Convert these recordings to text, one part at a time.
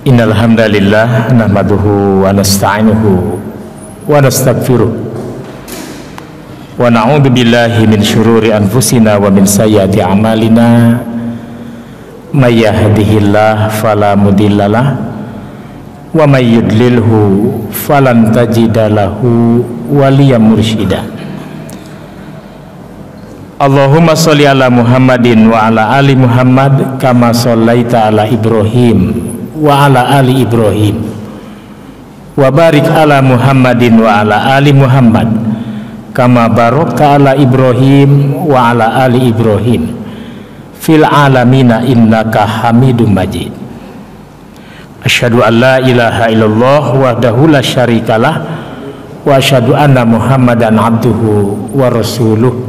Innal hamdalillah nahmaduhu wa nasta'inuhu wa nastaghfiruh wa na'udzu billahi min syururi anfusina wa min sayyiati a'malina may yahdihillahu fala mudhillalah wa may yudlilhu falan tajida lahu waliyan mursyida. Allahumma sholli ala Muhammadin wa ala ali Muhammad kama shallaita ala Ibrahim wa ala ali Ibrahim wa barik ala Muhammadin wa ala ali Muhammad kama barakta ala Ibrahim wa ala ali Ibrahim fil alamina innaka Hamidum Majid. Asyhadu an la ilaha illallah wahdahu la syarikalah wa asyhadu anna Muhammadan abduhu wa rasuluh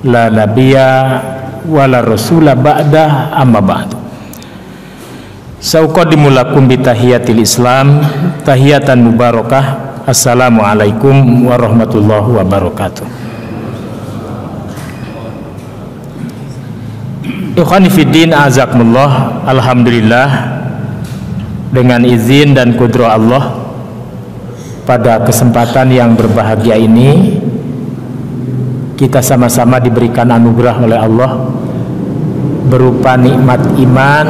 la nabiyya wa la rasula ba'da amma ba'du. Sauqaddimu lakum bi tahiyatil Islam tahiyatan mubarakah. Assalamualaikum warahmatullahi wabarakatuh. Ikhwani fiddin azakumullah. Alhamdulillah, dengan izin dan kudrah Allah, pada kesempatan yang berbahagia ini kita sama-sama diberikan anugerah oleh Allah berupa nikmat iman,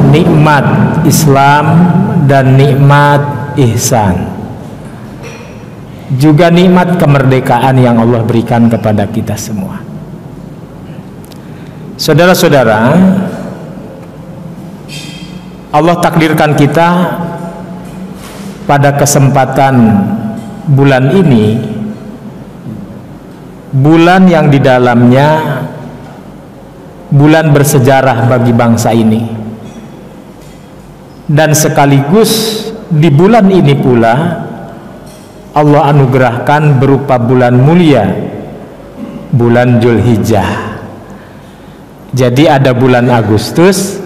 nikmat Islam, dan nikmat ihsan, juga nikmat kemerdekaan yang Allah berikan kepada kita semua. Saudara-saudara, Allah takdirkan kita pada kesempatan bulan ini, bulan yang di dalamnya bulan bersejarah bagi bangsa ini. Dan sekaligus di bulan ini pula Allah anugerahkan berupa bulan mulia, bulan Dzulhijjah. Jadi ada bulan Agustus,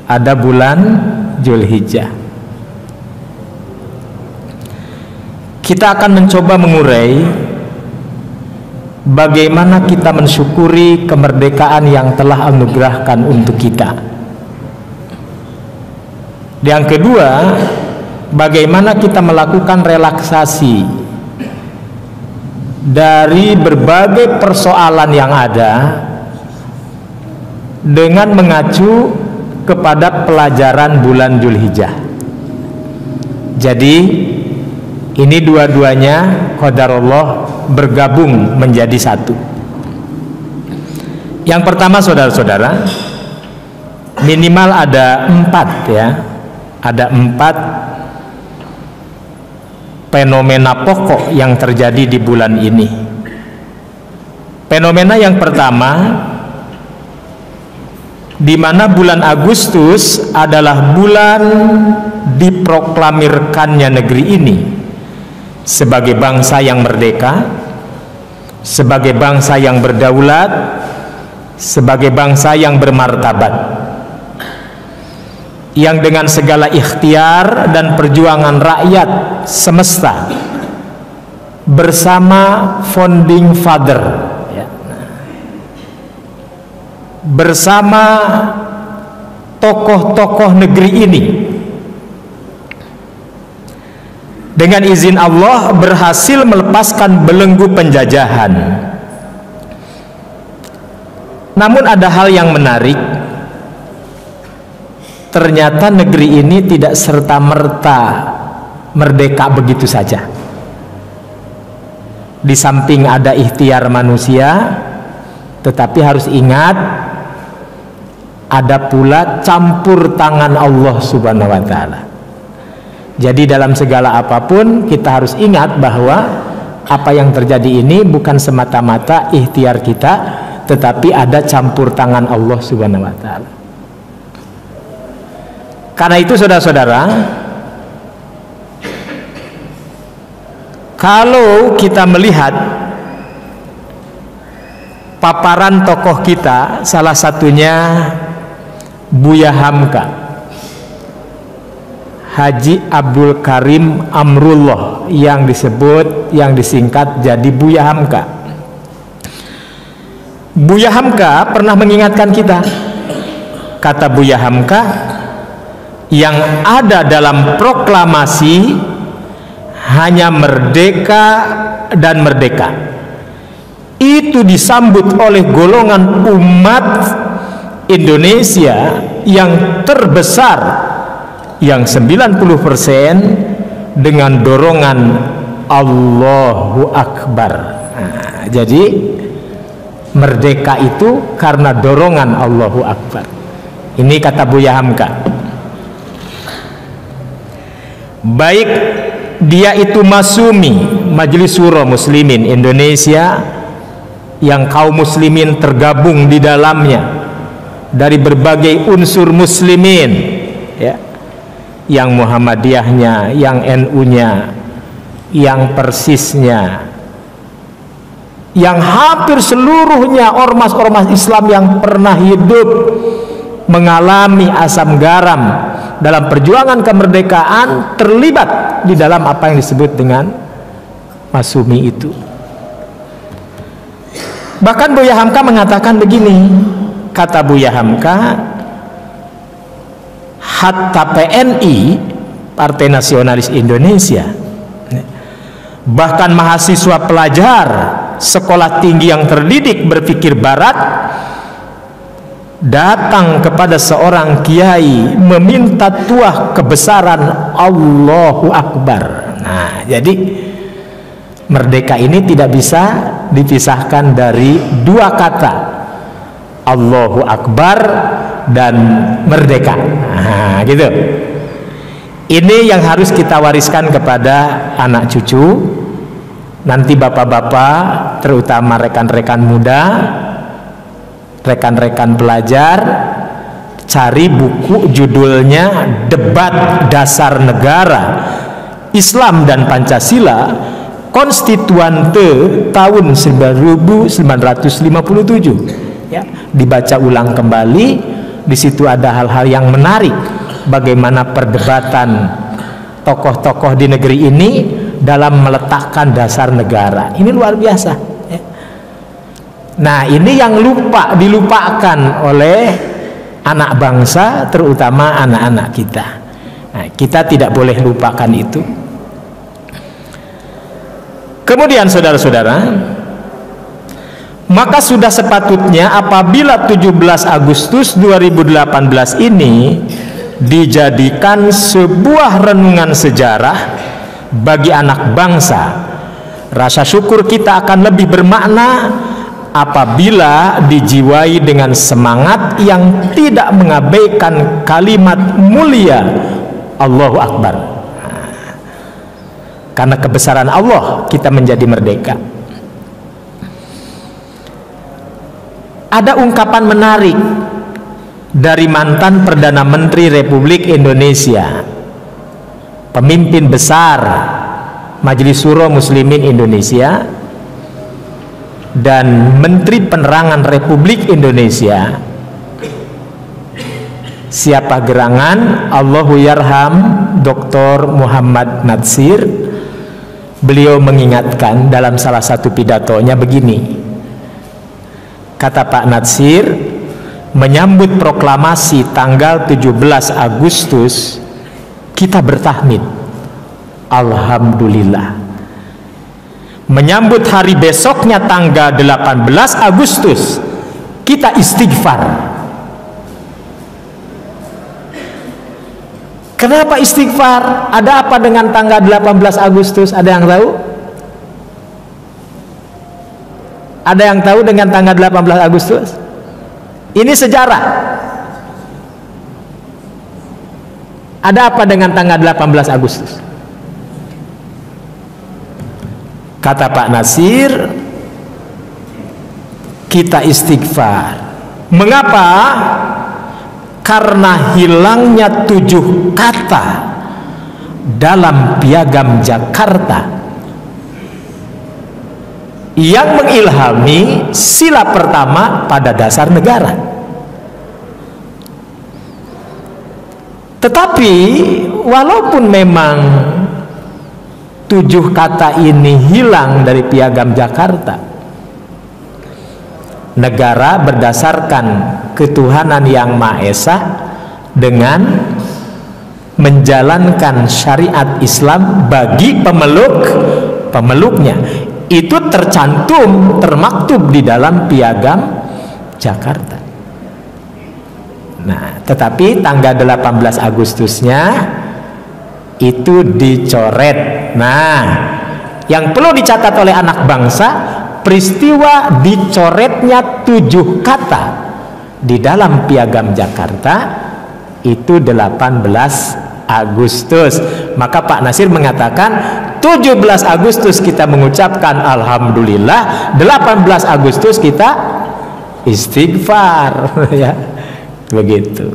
ada bulan Dzulhijjah. Kita akan mencoba mengurai bagaimana kita mensyukuri kemerdekaan yang telah anugerahkan untuk kita. Yang kedua, bagaimana kita melakukan relaksasi dari berbagai persoalan yang ada dengan mengacu kepada pelajaran bulan Dzulhijjah. Jadi ini dua-duanya qadarullah bergabung menjadi satu. Yang pertama, saudara-saudara, minimal ada 4 ya. Ada 4 fenomena pokok yang terjadi di bulan ini. Fenomena yang pertama, di mana bulan Agustus adalah bulan diproklamirkannya negeri ini sebagai bangsa yang merdeka, sebagai bangsa yang berdaulat, sebagai bangsa yang bermartabat, yang dengan segala ikhtiar dan perjuangan rakyat semesta bersama founding father ya, bersama tokoh-tokoh negeri ini, dengan izin Allah berhasil melepaskan belenggu penjajahan. Namun ada hal yang menarik. Ternyata negeri ini tidak serta-merta merdeka begitu saja. Di samping ada ikhtiar manusia, tetapi harus ingat ada pula campur tangan Allah Subhanahu wa ta'ala. Jadi dalam segala apapun kita harus ingat bahwa apa yang terjadi ini bukan semata-mata ikhtiar kita, tetapi ada campur tangan Allah Subhanahu wa ta'ala. Karena itu saudara-saudara, kalau kita melihat paparan tokoh kita, salah satunya Buya Hamka, Haji Abdul Karim Amrullah, yang disingkat jadi Buya Hamka. Buya Hamka pernah mengingatkan kita. Kata Buya Hamka, yang ada dalam proklamasi hanya merdeka dan merdeka. Itu disambut oleh golongan umat Indonesia yang terbesar, yang 90% dengan dorongan Allahu Akbar. Nah, jadi merdeka itu karena dorongan Allahu Akbar. Ini kata Buya Hamka. Baik dia itu Masumi, Majelis Syuro Muslimin Indonesia, yang kaum muslimin tergabung di dalamnya dari berbagai unsur muslimin, ya, yang Muhammadiyahnya, yang NU-nya, yang Persisnya, yang hampir seluruhnya ormas-ormas Islam yang pernah hidup mengalami asam garam dalam perjuangan kemerdekaan, terlibat di dalam apa yang disebut dengan Masumi itu. Bahkan Buya Hamka mengatakan begini, kata Buya Hamka, hatta PNI, Partai Nasionalis Indonesia, bahkan mahasiswa pelajar sekolah tinggi yang terdidik berpikir barat datang kepada seorang kiai meminta tuah kebesaran Allahu Akbar. Nah, jadi merdeka ini tidak bisa dipisahkan dari dua kata, Allahu Akbar dan merdeka. Nah, gitu. Ini yang harus kita wariskan kepada anak cucu, nanti bapak-bapak, terutama rekan-rekan muda, rekan-rekan pelajar, cari buku judulnya Debat Dasar Negara Islam dan Pancasila Konstituante tahun 1957, ya, dibaca ulang kembali. Di situ ada hal-hal yang menarik, bagaimana perdebatan tokoh-tokoh di negeri ini dalam meletakkan dasar negara. Ini luar biasa, ya. Nah, ini yang dilupakan oleh anak bangsa, terutama anak-anak kita. Nah, kita tidak boleh lupakan itu. Kemudian saudara-saudara, maka sudah sepatutnya apabila 17 Agustus 2018 ini dijadikan sebuah renungan sejarah bagi anak bangsa, rasa syukur kita akan lebih bermakna apabila dijiwai dengan semangat yang tidak mengabaikan kalimat mulia Allahu Akbar. Karena kebesaran Allah kita menjadi merdeka. Ada ungkapan menarik dari mantan Perdana Menteri Republik Indonesia, pemimpin besar Majelis Syuro Muslimin Indonesia dan Menteri Penerangan Republik Indonesia, siapa gerangan Allahu Yarham Dr. Muhammad Natsir. Beliau mengingatkan dalam salah satu pidatonya begini, kata Pak Natsir, menyambut proklamasi tanggal 17 Agustus kita bertahmid, alhamdulillah. Menyambut hari besoknya tanggal 18 Agustus kita istighfar. Kenapa istighfar? Ada apa dengan tanggal 18 Agustus? Ada yang tahu? Ada yang tahu dengan tanggal 18 Agustus? Ini sejarah. Ada apa dengan tanggal 18 Agustus? Kata Pak Natsir, kita istighfar. Mengapa? Karena hilangnya 7 kata dalam Piagam Jakarta yang mengilhami sila pertama pada dasar negara. Tetapi walaupun memang 7 kata ini hilang dari Piagam Jakarta, negara berdasarkan ketuhanan yang Maha Esa dengan menjalankan syariat Islam bagi pemeluknya. Itu tercantum, termaktub di dalam Piagam Jakarta. Nah, tetapi tanggal 18 Agustusnya itu dicoret. Nah, yang perlu dicatat oleh anak bangsa, peristiwa dicoretnya 7 kata di dalam Piagam Jakarta itu 18 Agustus. Maka Pak Nasir mengatakan 17 Agustus kita mengucapkan alhamdulillah, 18 Agustus kita istighfar. Ya, begitu.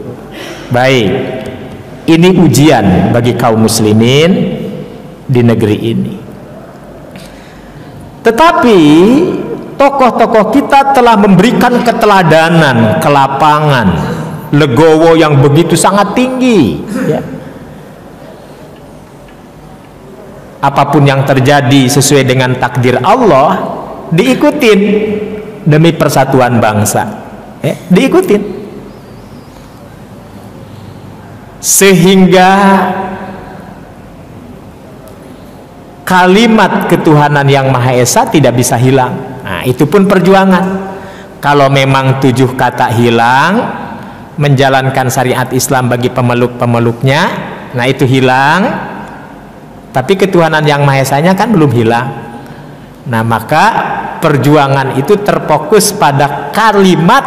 Baik, ini ujian bagi kaum muslimin di negeri ini. Tetapi tokoh-tokoh kita telah memberikan keteladanan ke lapangan, legowo yang begitu sangat tinggi, ya. Apapun yang terjadi sesuai dengan takdir Allah diikutin demi persatuan bangsa, ya, diikutin. Sehingga kalimat ketuhanan yang Maha Esa tidak bisa hilang. Nah, itu pun perjuangan. Kalau memang 7 kata hilang, menjalankan syariat Islam bagi pemeluk-pemeluknya, nah itu hilang. Tapi ketuhanan yang Maha Esanya kan belum hilang. Nah, maka perjuangan itu terfokus pada kalimat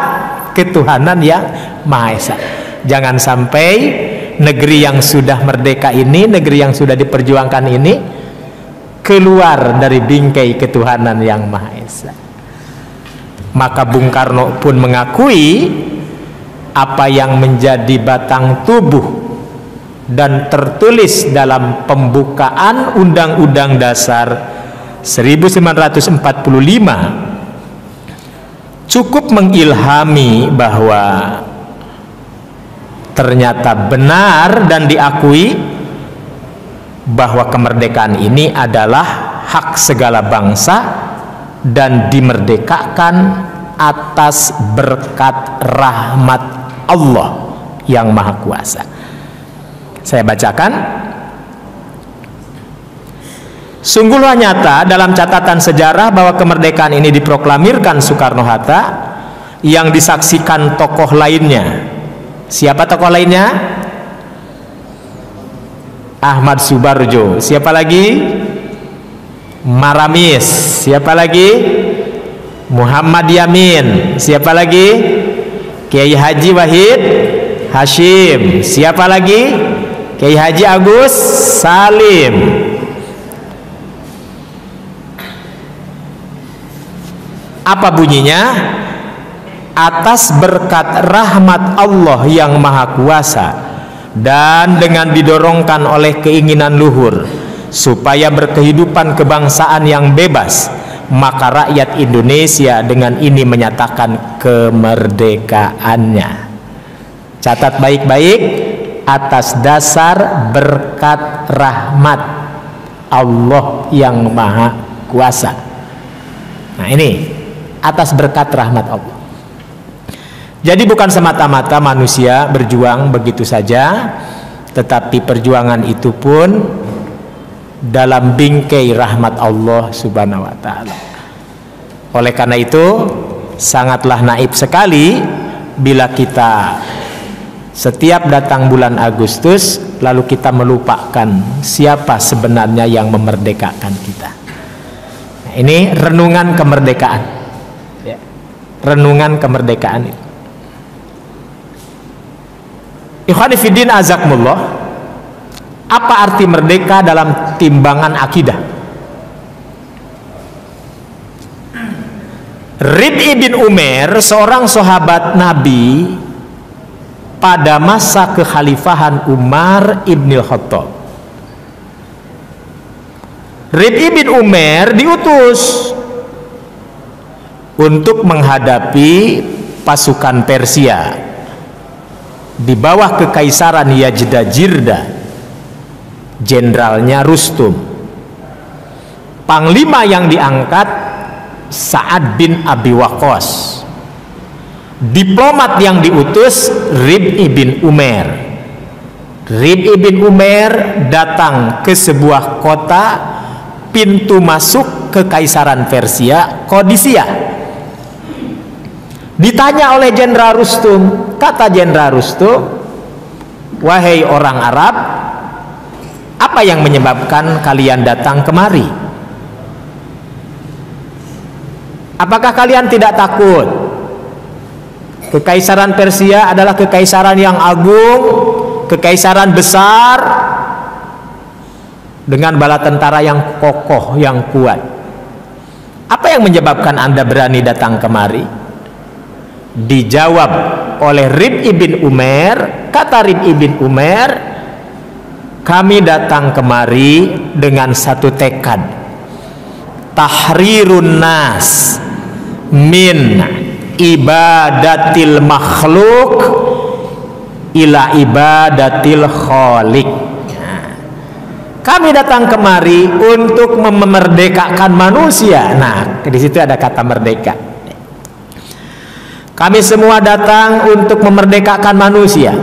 ketuhanan yang Maha Esa. Jangan sampai negeri yang sudah merdeka ini, negeri yang sudah diperjuangkan ini keluar dari bingkai ketuhanan yang Maha Esa. Maka Bung Karno pun mengakui apa yang menjadi batang tubuh dan tertulis dalam pembukaan Undang-Undang Dasar 1945 cukup mengilhami bahwa ternyata benar dan diakui bahwa kemerdekaan ini adalah hak segala bangsa dan dimerdekakan atas berkat rahmat Allah yang Maha Kuasa. Saya bacakan. Sungguhlah nyata dalam catatan sejarah bahwa kemerdekaan ini diproklamirkan Soekarno-Hatta yang disaksikan tokoh lainnya. Siapa tokoh lainnya? Ahmad Subarjo. Siapa lagi? Maramis. Siapa lagi? Muhammad Yamin. Siapa lagi? Kiai Haji Wahid Hashim. Siapa lagi? Kiai Haji Agus Salim. Apa bunyinya? Atas berkat rahmat Allah yang Maha Kuasa dan dengan didorongkan oleh keinginan luhur supaya berkehidupan kebangsaan yang bebas, maka rakyat Indonesia dengan ini menyatakan kemerdekaannya. Catat baik-baik, atas dasar berkat rahmat Allah yang Maha Kuasa. Nah, ini atas berkat rahmat Allah. Jadi bukan semata-mata manusia berjuang begitu saja, tetapi perjuangan itu pun dalam bingkai rahmat Allah Subhanahu wa taala. Oleh karena itu sangatlah naif sekali bila kita setiap datang bulan Agustus lalu kita melupakan siapa sebenarnya yang memerdekakan kita. Nah, ini renungan kemerdekaan, ya. Renungan kemerdekaan itu. Ikhwani fiddin azakumullah, apa arti merdeka dalam timbangan akidah? Rib'i bin Umair, seorang sahabat Nabi pada masa kekhalifahan Umar ibn Khattab. Rib'i bin Umair diutus untuk menghadapi pasukan Persia di bawah kekaisaran Yajdajirda, jenderalnya Rustum. Panglima yang diangkat Sa'ad bin Abi Waqqas. Diplomat yang diutus Rib'i bin Umair. Rib ibn Umair datang ke sebuah kota, pintu masuk kekaisaran Persia, Qadisiyah. Ditanya oleh Jenderal Rustum, kata Jenderal Rustum, wahai orang Arab, apa yang menyebabkan kalian datang kemari? Apakah kalian tidak takut? Kekaisaran Persia adalah kekaisaran yang agung, kekaisaran besar dengan bala tentara yang kokoh, yang kuat. Apa yang menyebabkan Anda berani datang kemari? Dijawab oleh Rib ibn Umair, kata Rib ibn Umair, kami datang kemari dengan satu tekad, tahrirun nas min ibadatil makhluk ila ibadatil khaliq. Kami datang kemari untuk memerdekakan manusia. Nah, di situ ada kata merdeka. Kami semua datang untuk memerdekakan manusia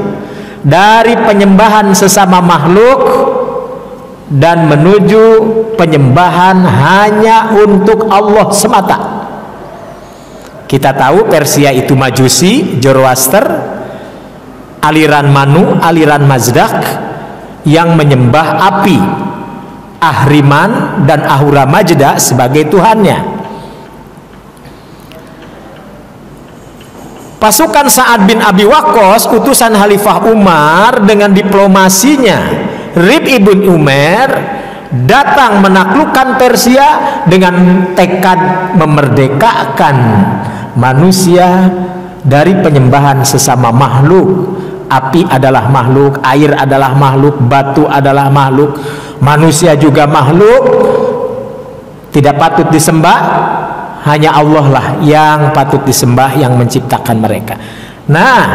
dari penyembahan sesama makhluk dan menuju penyembahan hanya untuk Allah semata. Kita tahu Persia itu Majusi, Zoroaster, aliran Manu, aliran Mazdak yang menyembah api, Ahriman dan Ahura Mazda sebagai tuhannya. Pasukan Sa'ad bin Abi Waqqas, utusan Khalifah Umar, dengan diplomasinya Rib ibn Umair datang menaklukkan Persia dengan tekad memerdekakan manusia dari penyembahan sesama makhluk. Api adalah makhluk, air adalah makhluk, batu adalah makhluk, manusia juga makhluk, tidak patut disembah. Hanya Allah lah yang patut disembah, yang menciptakan mereka. Nah,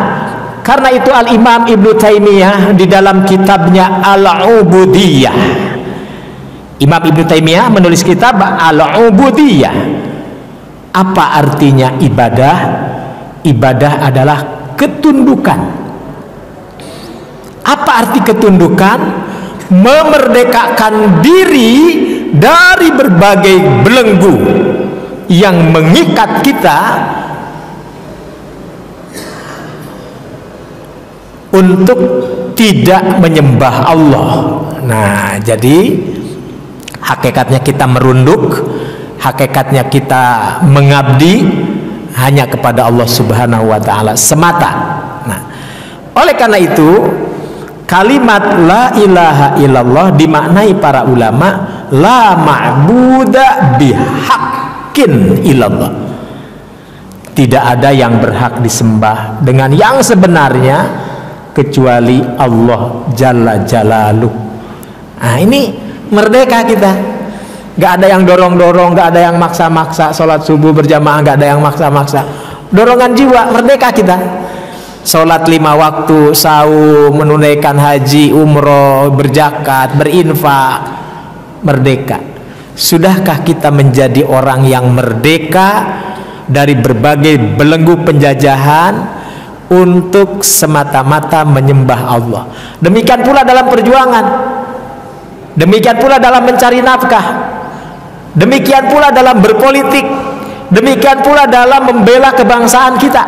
karena itu Al-Imam Ibnu Taimiyah di dalam kitabnya Al-Ubudiyah, Imam Ibnu Taimiyah menulis kitab Al-Ubudiyah. Apa artinya ibadah? Ibadah adalah ketundukan. Apa arti ketundukan? Memerdekakan diri dari berbagai belenggu yang mengikat kita untuk tidak menyembah Allah. Nah, jadi hakikatnya kita merunduk, hakikatnya kita mengabdi hanya kepada Allah Subhanahu wa taala semata. Nah, oleh karena itu kalimat la ilaha illallah dimaknai para ulama la ma'buda bihaqqin illallah. Tidak ada yang berhak disembah dengan yang sebenarnya kecuali Allah Jalla Jalaluh. Nah, ini merdeka kita. Gak ada yang dorong-dorong, gak ada yang maksa-maksa sholat subuh berjamaah, gak ada yang maksa-maksa. Dorongan jiwa, merdeka kita. Sholat 5 waktu, saum, menunaikan haji, umroh, berzakat, berinfak, merdeka. Sudahkah kita menjadi orang yang merdeka dari berbagai belenggu penjajahan untuk semata-mata menyembah Allah? Demikian pula dalam perjuangan, demikian pula dalam mencari nafkah, demikian pula dalam berpolitik, demikian pula dalam membela kebangsaan kita.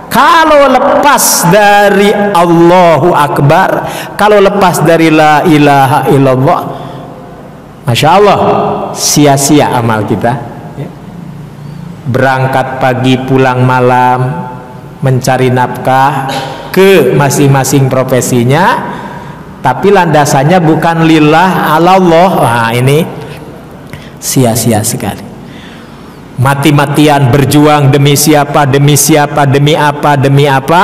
Kalau lepas dari Allahu Akbar, kalau lepas dari la ilaha illallah, Masya Allah, sia-sia amal kita. Berangkat pagi pulang malam, mencari nafkah ke masing-masing profesinya, tapi landasannya bukan lillah alallah. Nah, ini sia-sia sekali. Mati-matian berjuang demi siapa, demi siapa, demi apa, demi apa,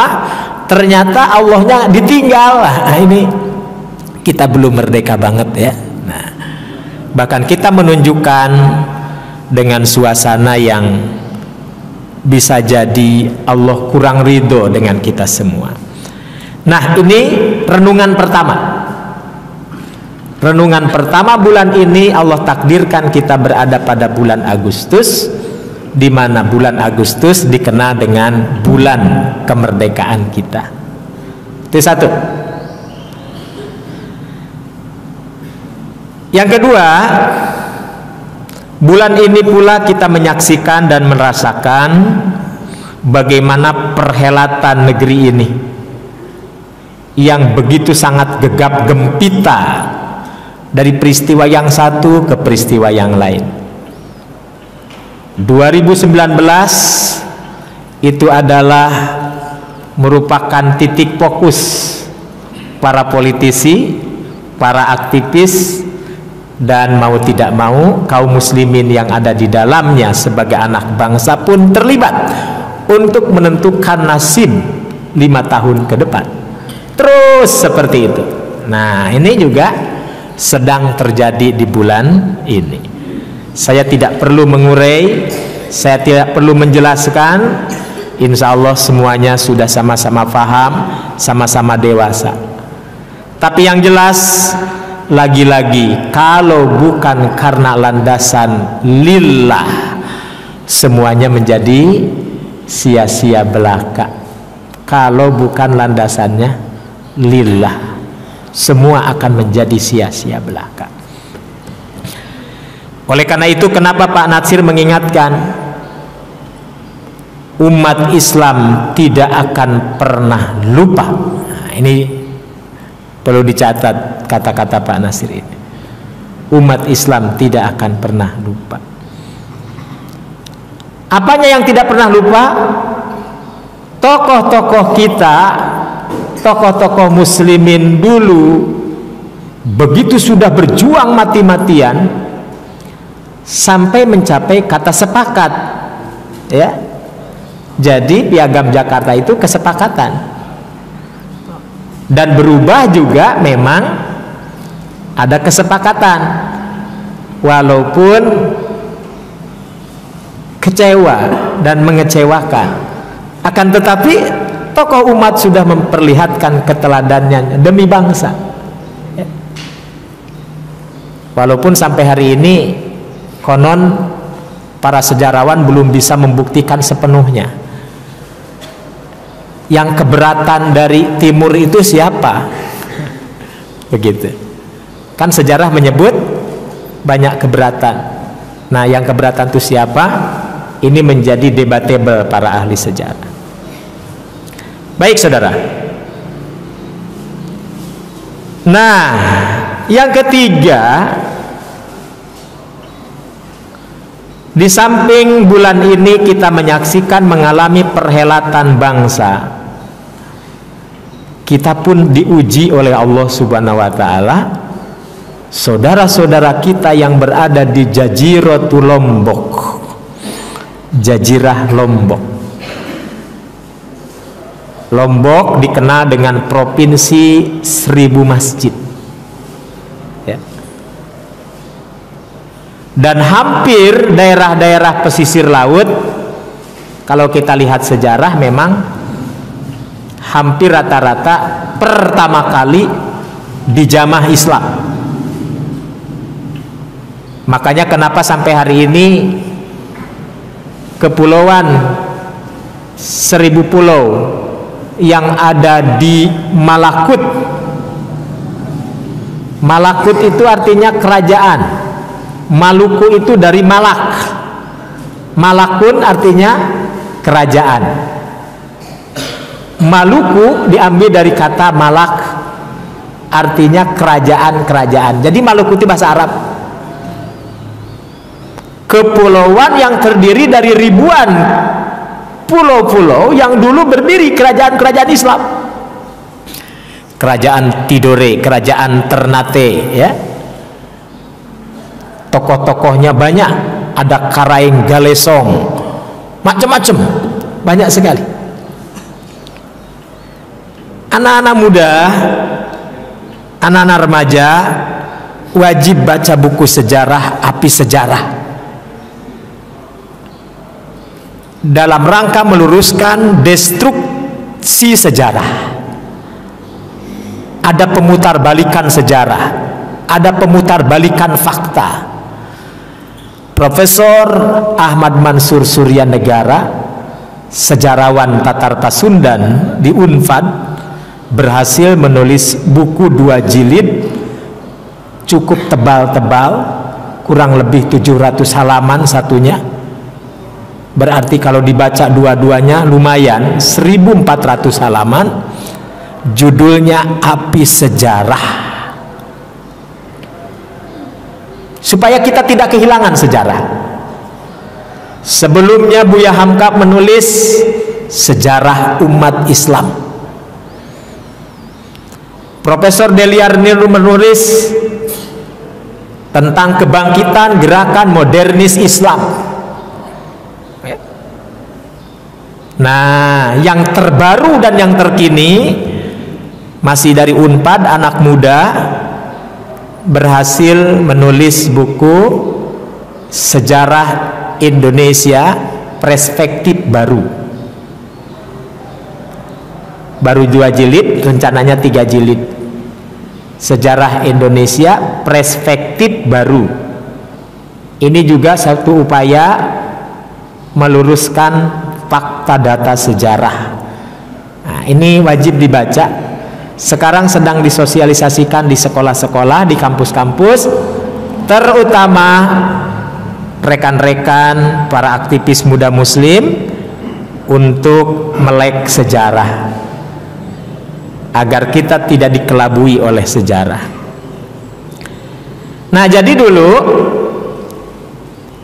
ternyata Allahnya ditinggal. Nah, ini kita belum merdeka banget ya. Nah, bahkan kita menunjukkan dengan suasana yang bisa jadi Allah kurang ridho dengan kita semua. Nah, ini renungan pertama. Renungan pertama bulan ini Allah takdirkan kita berada pada bulan Agustus, di mana bulan Agustus dikenal dengan bulan kemerdekaan kita. Itu satu. Yang kedua, bulan ini pula kita menyaksikan dan merasakan bagaimana perhelatan negeri ini yang begitu sangat gegap gempita dari peristiwa yang satu ke peristiwa yang lain. 2019 itu adalah merupakan titik fokus para politisi, para aktivis, dan mau tidak mau kaum muslimin yang ada di dalamnya sebagai anak bangsa pun terlibat untuk menentukan nasib 5 tahun ke depan. Terus seperti itu. Nah, ini juga sedang terjadi di bulan ini. Saya tidak perlu mengurai, saya tidak perlu menjelaskan. Insya Allah semuanya sudah sama-sama paham, sama-sama dewasa. Tapi yang jelas, lagi-lagi, kalau bukan karena landasan lillah, semuanya menjadi sia-sia belaka. Kalau bukan landasannya lillah, semua akan menjadi sia-sia belaka. Oleh karena itu, kenapa Pak Natsir mengingatkan umat Islam tidak akan pernah lupa. Nah, ini perlu dicatat kata-kata Pak Natsir ini. Umat Islam tidak akan pernah lupa. Apanya yang tidak pernah lupa? Tokoh-tokoh kita, tokoh-tokoh muslimin dulu begitu sudah berjuang mati-matian sampai mencapai kata sepakat, ya. Jadi Piagam Jakarta itu kesepakatan, dan berubah juga memang ada kesepakatan, walaupun kecewa dan mengecewakan. Akan tetapi tokoh umat sudah memperlihatkan keteladanannya demi bangsa, ya. Walaupun sampai hari ini konon para sejarawan belum bisa membuktikan sepenuhnya yang keberatan dari timur itu siapa, begitu kan. Sejarah menyebut banyak keberatan. Nah, yang keberatan itu siapa? Ini menjadi debatable para ahli sejarah. Baik saudara. Nah, yang ketiga, di samping bulan ini kita menyaksikan mengalami perhelatan bangsa, kita pun diuji oleh Allah Subhanahu wa taala. Saudara-saudara kita yang berada di Jaziratul Lombok, Jazirah Lombok. Lombok dikenal dengan provinsi 1000 masjid, ya. Dan hampir daerah-daerah pesisir laut, kalau kita lihat sejarah, memang hampir rata-rata pertama kali dijamah Islam. Makanya kenapa sampai hari ini kepulauan 1000 pulau yang ada di Malakut, Malakut itu artinya kerajaan, Maluku itu dari Malak, Malakun artinya kerajaan. Maluku diambil dari kata Malak, artinya kerajaan-kerajaan. Jadi Maluku itu bahasa Arab. Kepulauan yang terdiri dari ribuan pulau-pulau yang dulu berdiri kerajaan-kerajaan Islam. Kerajaan Tidore, kerajaan Ternate, ya. Tokoh-tokohnya banyak, ada Karaeng Galesong, macam-macam, banyak sekali. Anak-anak muda, anak-anak remaja wajib baca buku sejarah Api Sejarah dalam rangka meluruskan destruksi sejarah. Ada pemutarbalikan sejarah, ada pemutarbalikan fakta. Profesor Ahmad Mansur Suryanegara, sejarawan Tatar Pasundan di Unpad, berhasil menulis buku 2 jilid cukup tebal-tebal, kurang lebih 700 halaman satunya. Berarti kalau dibaca dua-duanya lumayan 1400 halaman. Judulnya Api Sejarah. Supaya kita tidak kehilangan sejarah. Sebelumnya Buya Hamka menulis sejarah umat Islam. Profesor Deliar Niru menulis tentang kebangkitan gerakan modernis Islam. Nah, yang terbaru dan yang terkini masih dari Unpad, anak muda berhasil menulis buku Sejarah Indonesia Perspektif Baru. Baru 2 jilid, rencananya 3 jilid. Sejarah Indonesia Perspektif Baru. Ini juga satu upaya meluruskan fakta data sejarah. Nah, ini wajib dibaca. Sekarang sedang disosialisasikan di sekolah-sekolah, di kampus-kampus, terutama rekan-rekan para aktivis muda muslim untuk melek sejarah agar kita tidak dikelabui oleh sejarah. Nah, jadi dulu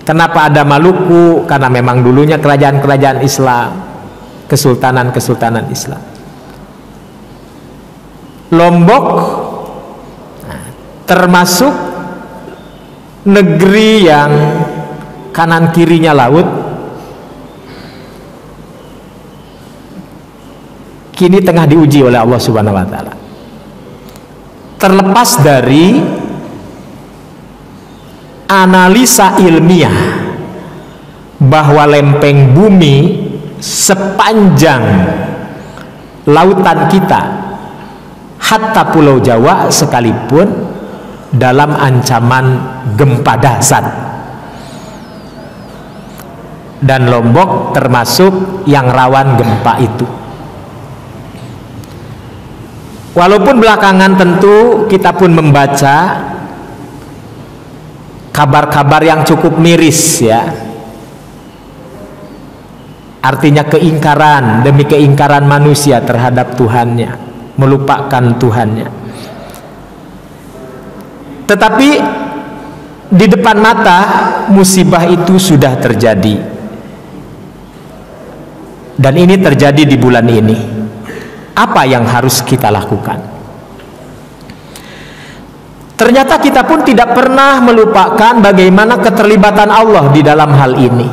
kenapa ada Maluku? Karena memang dulunya kerajaan-kerajaan Islam, kesultanan-kesultanan Islam. Lombok termasuk negeri yang kanan kirinya laut, kini tengah diuji oleh Allah Subhanahu wa Ta'ala. Terlepas dari analisa ilmiah bahwa lempeng bumi sepanjang lautan kita, hatta Pulau Jawa sekalipun, dalam ancaman gempa dahsyat, dan Lombok termasuk yang rawan gempa itu. Walaupun belakangan tentu kita pun membaca kabar-kabar yang cukup miris, ya, artinya keingkaran demi keingkaran manusia terhadap Tuhannya, melupakan Tuhannya. Tetapi di depan mata musibah itu sudah terjadi, dan ini terjadi di bulan ini. Apa yang harus kita lakukan? Ternyata kita pun tidak pernah melupakan bagaimana keterlibatan Allah di dalam hal ini.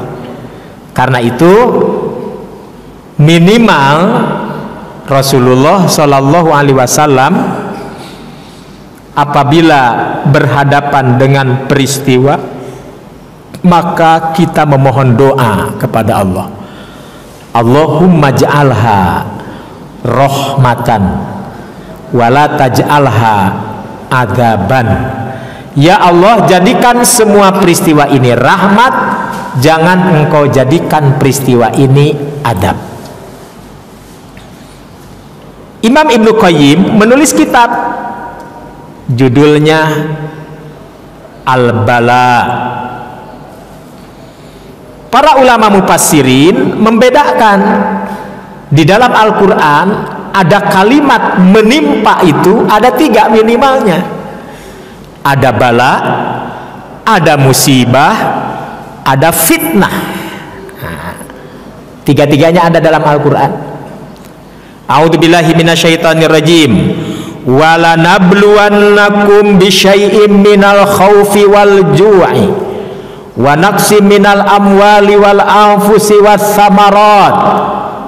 Karena itu minimal Rasulullah Shallallahu Alaihi Wasallam apabila berhadapan dengan peristiwa, maka kita memohon doa kepada Allah. Allahumma ja'alha rahmatan wala taj'alha adaban. Ya Allah, jadikan semua peristiwa ini rahmat, jangan engkau jadikan peristiwa ini adab. Imam Ibnu Qayyim menulis kitab judulnya Al-Bala. Para ulama mufassirin membedakan di dalam Al-Quran ada kalimat menimpa itu ada 3 minimalnya. Ada bala, ada musibah, ada fitnah. Tiga-tiganya ada dalam Al-Quran. A'udzubillahi minasyaitonirrajim. Wala nabluwannakum bisyai'im minal khaufi wal ju'i wa naqsi minal amwali wal anfusi was samarat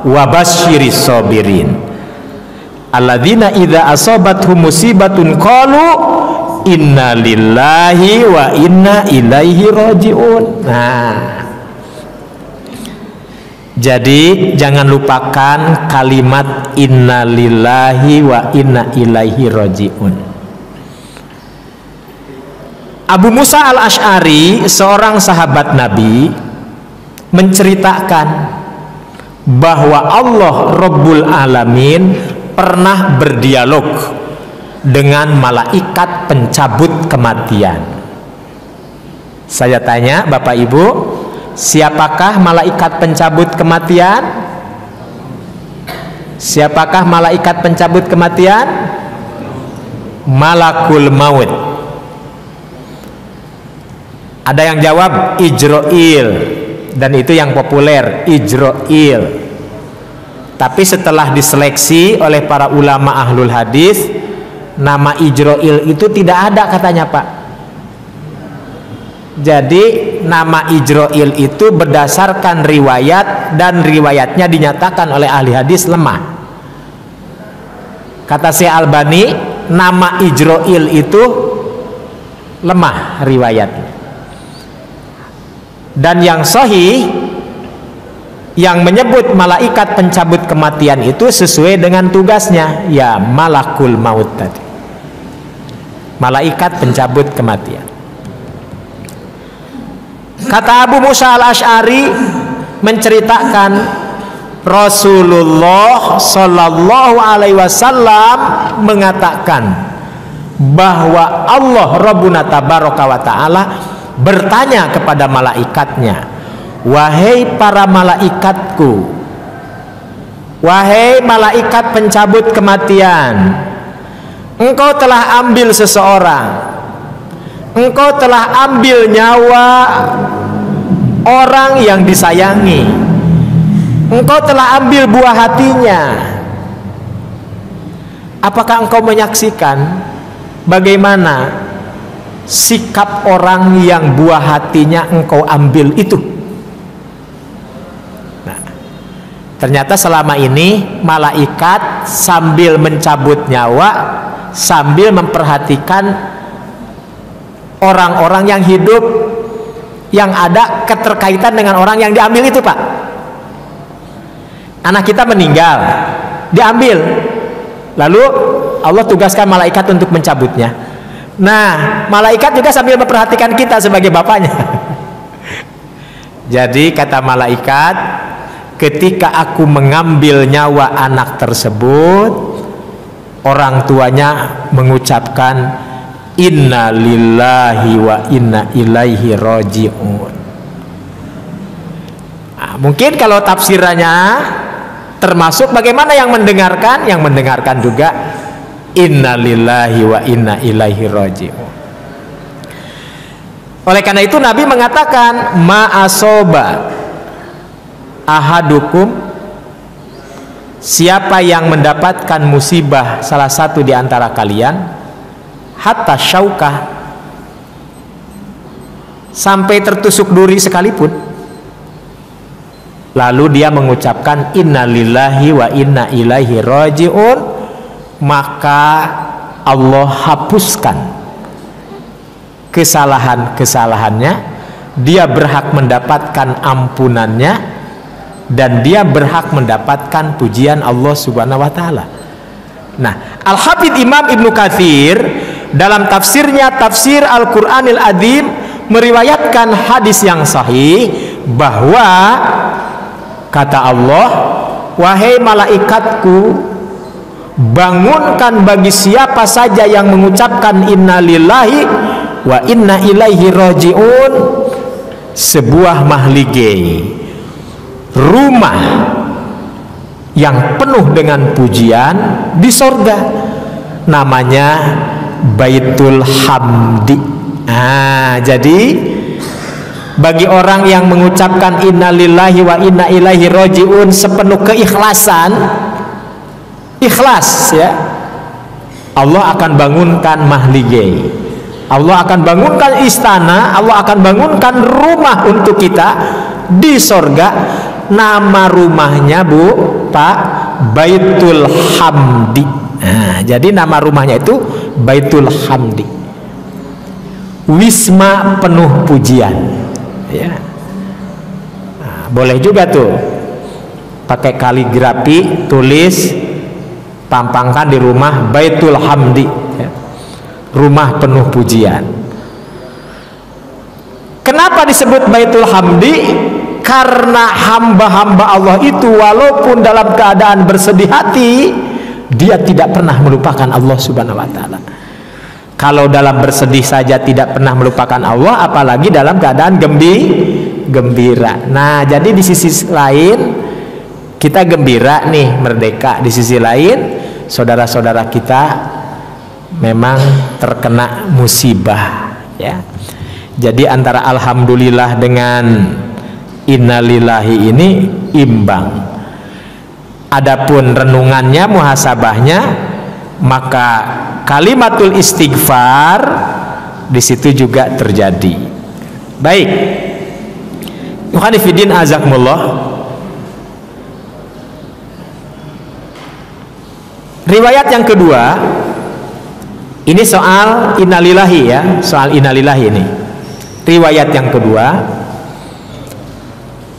wa basyiris sabirin alladzina idza asabathum musibatun qalu inna lillahi wa inna ilaihi rajiun. Nah, jadi jangan lupakan kalimat inna lillahi wa inna ilaihi rajiun. Abu Musa al-Ash'ari, seorang sahabat Nabi, menceritakan bahwa Allah Rabbul Alamin pernah berdialog dengan malaikat pencabut kematian. Saya tanya Bapak Ibu, siapakah malaikat pencabut kematian? Siapakah malaikat pencabut kematian? Malakul maut. Ada yang jawab Ijroil, dan itu yang populer, Ijroil. Tapi setelah diseleksi oleh para ulama ahlul hadis, nama Ijroil itu tidak ada katanya Pak. Jadi nama Ijroil itu berdasarkan riwayat, dan riwayatnya dinyatakan oleh ahli hadis lemah. Kata Syekh Albani, nama Ijroil itu lemah riwayatnya. Dan yang sahih, yang menyebut malaikat pencabut kematian itu sesuai dengan tugasnya, ya malakul maut tadi, malaikat pencabut kematian. Kata Abu Musa al-Asy'ari menceritakan Rasulullah Shallallahu Alaihi Wasallam mengatakan bahwa Allah Rabbuna Tabaraka wa Ta'ala bertanya kepada malaikatnya, wahai para malaikatku, wahai malaikat pencabut kematian, engkau telah ambil seseorang, engkau telah ambil nyawa orang yang disayangi, engkau telah ambil buah hatinya. Apakah engkau menyaksikan bagaimana sikap orang yang buah hatinya engkau ambil itu? Nah, ternyata selama ini malaikat sambil mencabut nyawa, sambil memperhatikan orang-orang yang hidup, yang ada keterkaitan dengan orang yang diambil itu Pak. Anak kita meninggal, diambil, lalu Allah tugaskan malaikat untuk mencabutnya. Nah, malaikat juga sambil memperhatikan kita sebagai bapaknya. Jadi kata malaikat, ketika aku mengambil nyawa anak tersebut, orang tuanya mengucapkan inna lillahi wa inna ilaihi raji'un. Nah, mungkin kalau tafsirannya termasuk bagaimana yang mendengarkan? Yang mendengarkan juga inna lillahi wa inna ilaihi raji'un. Oleh karena itu Nabi mengatakan ma'asoba ahadukum, siapa yang mendapatkan musibah salah satu di antara kalian, hatta syaukah, sampai tertusuk duri sekalipun, lalu dia mengucapkan inna lillahi wa inna ilaihi raji'un, maka Allah hapuskan kesalahan-kesalahannya, dia berhak mendapatkan ampunannya, dan dia berhak mendapatkan pujian Allah Subhanahu wa Ta'ala. Nah, Al-Hafidz Imam Ibnu Katsir dalam tafsirnya Tafsir Al-Qur'anil Adzim meriwayatkan hadis yang sahih bahwa kata Allah, wahai malaikatku, bangunkan bagi siapa saja yang mengucapkan inna lillahi wa inna ilaihi raji'un sebuah mahlige, rumah yang penuh dengan pujian di sorga, namanya Baitul Hamdi. Nah, jadi bagi orang yang mengucapkan inna lillahi wa inna ilaihi raji'un sepenuh keikhlasan, ikhlas ya, Allah akan bangunkan mahlige, Allah akan bangunkan istana, Allah akan bangunkan rumah untuk kita di sorga. Nama rumahnya Bu Pak, Baitul Hamdi. Nah, jadi nama rumahnya itu Baitul Hamdi, wisma penuh pujian ya. Nah, boleh juga tuh pakai kaligrafi, tulis, pampangkan di rumah Baitul Hamdi ya, rumah penuh pujian. Kenapa disebut Baitul Hamdi? Karena hamba-hamba Allah itu walaupun dalam keadaan bersedih hati, Dia tidak pernah melupakan Allah Subhanahu wa taala. Kalau dalam bersedih saja tidak pernah melupakan Allah, apalagi dalam keadaan gembira. Nah, jadi di sisi lain kita gembira nih merdeka, di sisi lain saudara-saudara kita memang terkena musibah, ya. Jadi antara alhamdulillah dengan innalillahi ini imbang. Adapun renungannya, muhasabahnya, maka kalimatul istighfar di situ juga terjadi. Baik. Mukhanifiddin azakumullah. Riwayat yang kedua, ini soal innalillahi ya, soal innalillahi ini. Riwayat yang kedua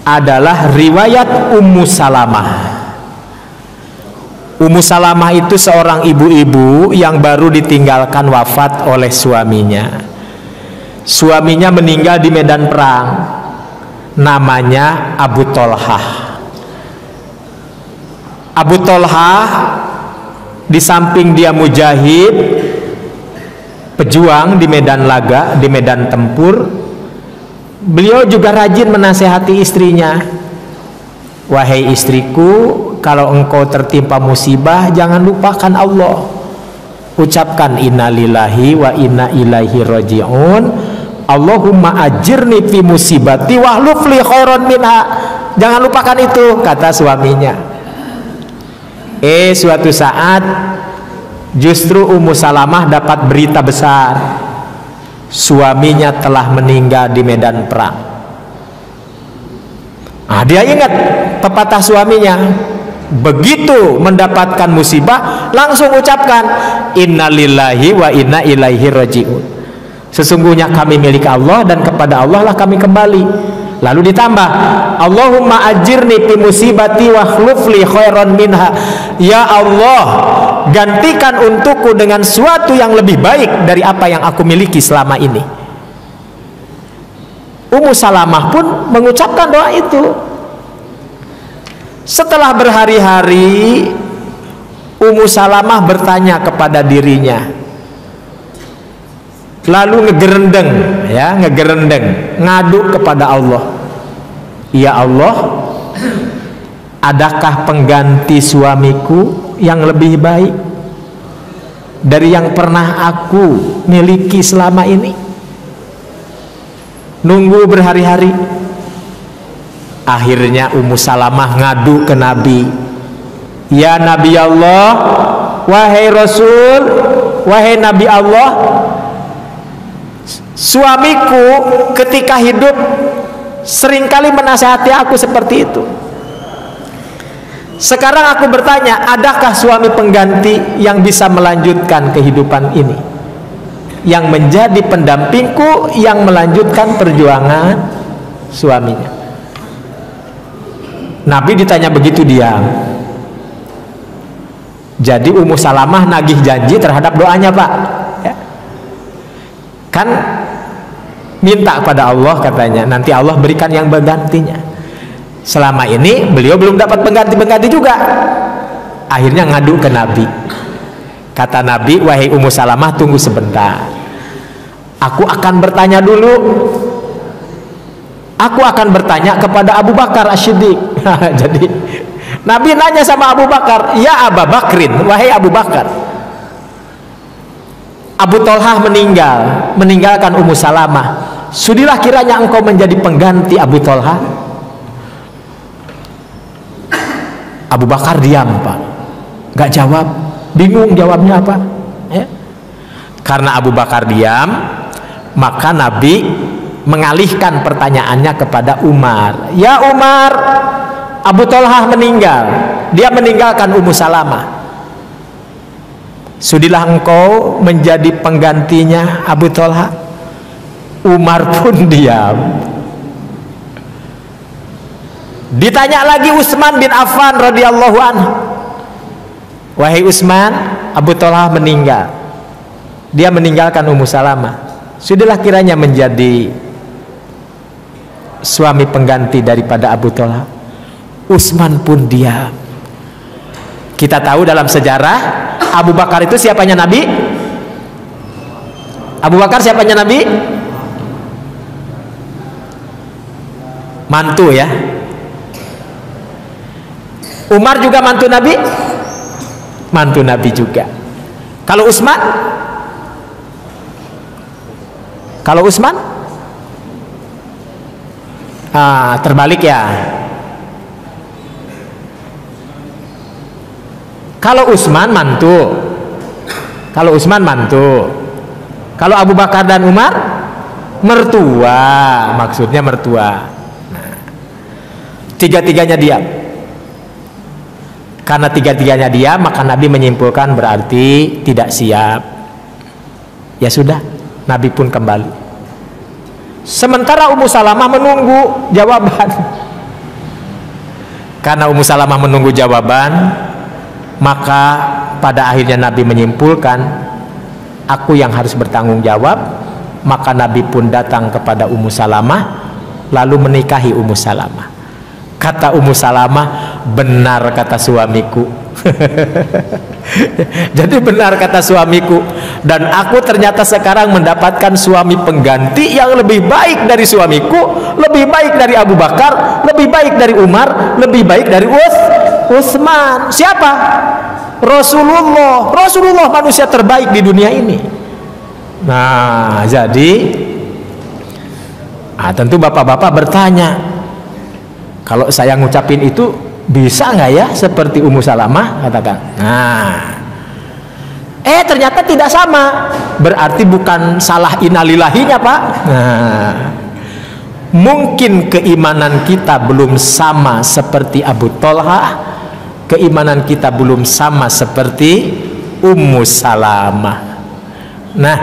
adalah riwayat Ummu Salamah. Ummu Salamah itu seorang ibu-ibu yang baru ditinggalkan wafat oleh suaminya. Suaminya meninggal di medan perang. Namanya Abu Tolhah. Abu Tolhah di samping dia mujahid, pejuang di medan laga, di medan tempur, beliau juga rajin menasehati istrinya. Wahai istriku, kalau engkau tertimpa musibah, jangan lupakan Allah. Ucapkan innalillahi wa inna ilaihi raji'un. Allahumma ajirni fi musibati wahluf li khairan minha. Jangan lupakan itu, kata suaminya. Suatu saat justru Ummu Salamah dapat berita besar. Suaminya telah meninggal di medan perang. Dia ingat pepatah suaminya. Begitu mendapatkan musibah, langsung ucapkan innalillahi wa inna ilaihi raji'un. Sesungguhnya kami milik Allah dan kepada Allah lah kami kembali. Lalu ditambah, Allahumma ajirni fi musibati wa khluf li khairan minha. Ya Allah, gantikan untukku dengan suatu yang lebih baik dari apa yang aku miliki selama ini. Ummu Salamah pun mengucapkan doa itu. Setelah berhari-hari, Ummu Salamah bertanya kepada dirinya, lalu ngegerendeng, ngadu kepada Allah. Ya Allah, adakah pengganti suamiku yang lebih baik dari yang pernah aku miliki selama ini? Nunggu berhari-hari. Akhirnya Ummu Salamah ngadu ke Nabi. Ya Nabi Allah, wahai Rasul, wahai Nabi Allah, suamiku ketika hidup seringkali menasihati aku seperti itu. Sekarang aku bertanya, adakah suami pengganti yang bisa melanjutkan kehidupan ini, yang menjadi pendampingku, yang melanjutkan perjuangan suaminya? Nabi ditanya begitu diam. Jadi Ummu Salamah nagih janji terhadap doanya, Pak, ya. Kan minta kepada Allah, katanya nanti Allah berikan yang bergantinya. Selama ini beliau belum dapat pengganti juga. Akhirnya ngadu ke Nabi. Kata Nabi, wahai Ummu Salamah, tunggu sebentar, aku akan bertanya dulu. Aku akan bertanya kepada Abu Bakar As-Siddiq. Jadi Nabi nanya sama Abu Bakar, ya Abu Bakrin, wahai Abu Bakar, Abu Tolhah meninggalkan Ummu Salamah. Sudilah kiranya engkau menjadi pengganti Abu Tolhah. Abu Bakar diam, Pak, nggak jawab, bingung jawabnya apa, ya? Karena Abu Bakar diam, maka Nabi mengalihkan pertanyaannya kepada Umar. Ya Umar, Abu Tolhah meninggal, dia meninggalkan Ummu Salamah. Sudilah engkau menjadi penggantinya Abu Tolhah. Umar pun diam. Ditanya lagi Utsman bin Affan radhiyallahu anhu. Wahai Utsman, Abu Tolhah meninggal, dia meninggalkan Ummu Salamah. Sudilah kiranya menjadi suami pengganti daripada Abu Tolhah. Utsman pun diam. Kita tahu dalam sejarah Abu Bakar itu siapanya Nabi? Abu Bakar siapanya Nabi? Mantu ya. Umar juga mantu Nabi? Mantu Nabi juga. Kalau Utsman? Kalau Utsman? Terbalik ya. Kalau Utsman mantu. Kalau Utsman mantu. Kalau Abu Bakar dan Umar mertua, maksudnya mertua. Nah, tiga-tiganya diam. Karena tiga-tiganya diam, maka Nabi menyimpulkan berarti tidak siap. Ya sudah, Nabi pun kembali. Sementara Ummu Salamah menunggu jawaban. Karena Ummu Salamah menunggu jawaban, maka pada akhirnya Nabi menyimpulkan, aku yang harus bertanggung jawab. Maka Nabi pun datang kepada Ummu Salamah, lalu menikahi Ummu Salamah. Kata Ummu Salamah, benar kata suamiku. Jadi benar kata suamiku, dan aku ternyata sekarang mendapatkan suami pengganti yang lebih baik dari suamiku, lebih baik dari Abu Bakar, lebih baik dari Umar, lebih baik dari Utsman. Siapa? Rasulullah. Rasulullah manusia terbaik di dunia ini. Nah, jadi tentu bapak-bapak bertanya, kalau saya ngucapin itu bisa nggak ya seperti Ummu Salamah, katakan. Nah, ternyata tidak sama. Berarti bukan salah innalillahinya, Pak. Nah, mungkin keimanan kita belum sama seperti Abu Thalhah, keimanan kita belum sama seperti Ummu Salamah. Nah,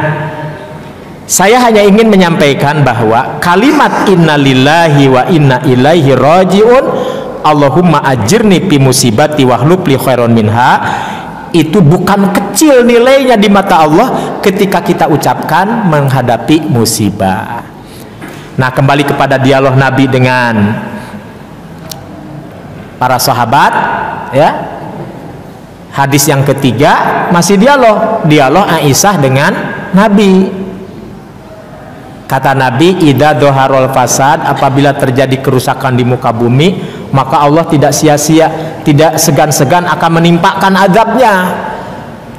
saya hanya ingin menyampaikan bahwa kalimat innalillahi wa inna ilaihi rajiun, Allahumma ajirni fi musibati wahlub li khairon minha, itu bukan kecil nilainya di mata Allah ketika kita ucapkan menghadapi musibah. Nah, kembali kepada dialog Nabi dengan para sahabat ya. Hadis yang ketiga masih dialog Aisyah dengan Nabi. Kata Nabi, idza dhaharul fasad, apabila terjadi kerusakan di muka bumi, maka Allah tidak sia-sia, tidak segan-segan akan menimpakan azabnya.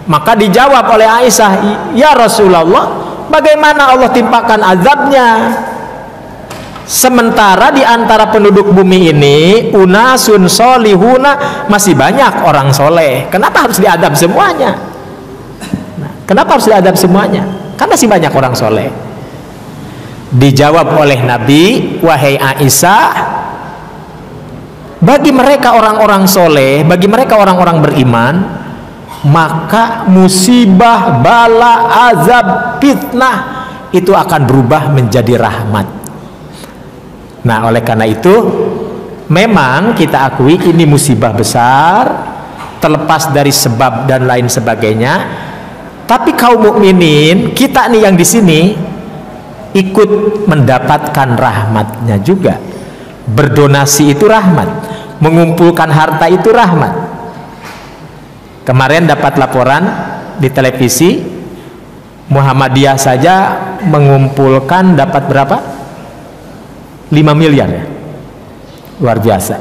Maka dijawab oleh Aisyah, ya Rasulullah, bagaimana Allah timpakan azabnya? Sementara di antara penduduk bumi ini unasun solihuna, masih banyak orang soleh. Kenapa harus diadab semuanya? Kenapa harus diadab semuanya? Kan masih banyak orang soleh. Dijawab oleh Nabi, wahai Aisyah, bagi mereka orang-orang soleh, bagi mereka orang-orang beriman, maka musibah, bala, azab, fitnah itu akan berubah menjadi rahmat. Nah, oleh karena itu memang kita akui ini musibah besar, terlepas dari sebab dan lain sebagainya. Tapi kaum mukminin, kita nih yang di sini ikut mendapatkan rahmatnya juga. Berdonasi itu rahmat, mengumpulkan harta itu rahmat. Kemarin dapat laporan di televisi, Muhammadiyah saja mengumpulkan dapat berapa? 5 miliar ya, luar biasa.